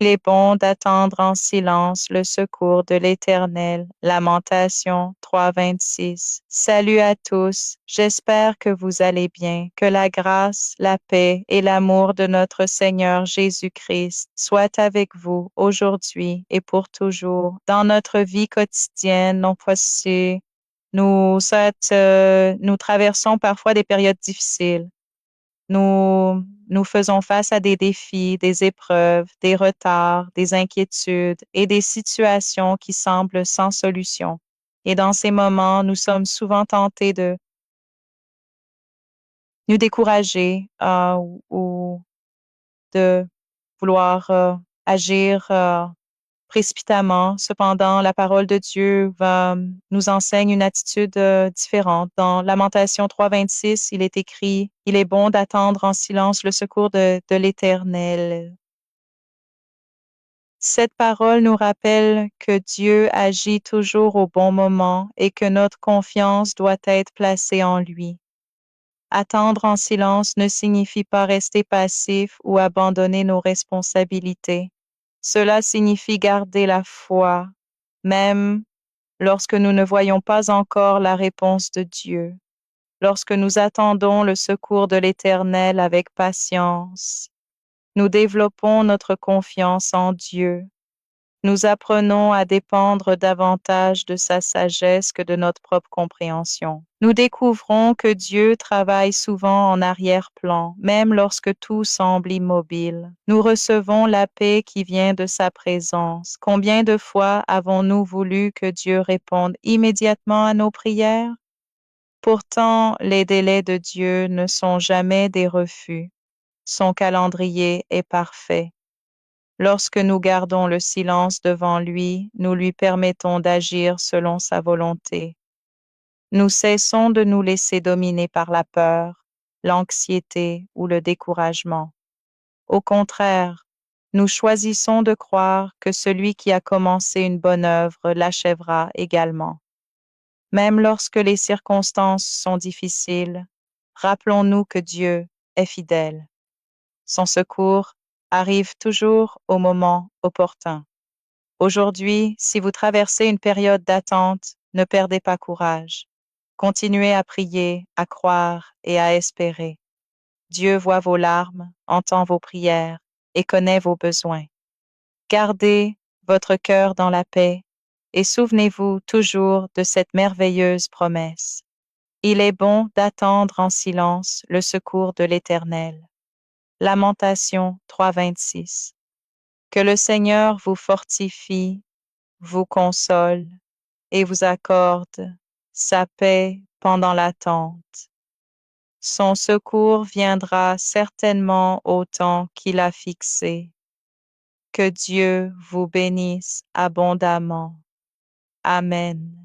Il est bon d'attendre en silence le secours de l'Éternel. Lamentation 3:26. Salut à tous, j'espère que vous allez bien, que la grâce, la paix et l'amour de notre Seigneur Jésus-Christ soient avec vous aujourd'hui et pour toujours. Dans notre vie quotidienne, nous traversons parfois des périodes difficiles. Nous faisons face à des défis, des épreuves, des retards, des inquiétudes et des situations qui semblent sans solution. Et dans ces moments, nous sommes souvent tentés de nous décourager ou de vouloir agir précipitamment. Cependant, la parole de Dieu nous enseigne une attitude différente. Dans Lamentation 3:26, il est écrit, « Il est bon d'attendre en silence le secours de l'Éternel. » Cette parole nous rappelle que Dieu agit toujours au bon moment et que notre confiance doit être placée en lui. Attendre en silence ne signifie pas rester passif ou abandonner nos responsabilités. Cela signifie garder la foi, même lorsque nous ne voyons pas encore la réponse de Dieu, lorsque nous attendons le secours de l'Éternel avec patience. Nous développons notre confiance en Dieu. Nous apprenons à dépendre davantage de sa sagesse que de notre propre compréhension. Nous découvrons que Dieu travaille souvent en arrière-plan, même lorsque tout semble immobile. Nous recevons la paix qui vient de sa présence. Combien de fois avons-nous voulu que Dieu réponde immédiatement à nos prières? Pourtant, les délais de Dieu ne sont jamais des refus. Son calendrier est parfait. Lorsque nous gardons le silence devant lui, nous lui permettons d'agir selon sa volonté. Nous cessons de nous laisser dominer par la peur, l'anxiété ou le découragement. Au contraire, nous choisissons de croire que celui qui a commencé une bonne œuvre l'achèvera également. Même lorsque les circonstances sont difficiles, rappelons-nous que Dieu est fidèle. Son secours arrive toujours au moment opportun. Aujourd'hui, si vous traversez une période d'attente, ne perdez pas courage. Continuez à prier, à croire et à espérer. Dieu voit vos larmes, entend vos prières et connaît vos besoins. Gardez votre cœur dans la paix et souvenez-vous toujours de cette merveilleuse promesse. Il est bon d'attendre en silence le secours de l'Éternel. Lamentation 3:26. Que le Seigneur vous fortifie, vous console et vous accorde sa paix pendant l'attente. Son secours viendra certainement au temps qu'il a fixé. Que Dieu vous bénisse abondamment. Amen.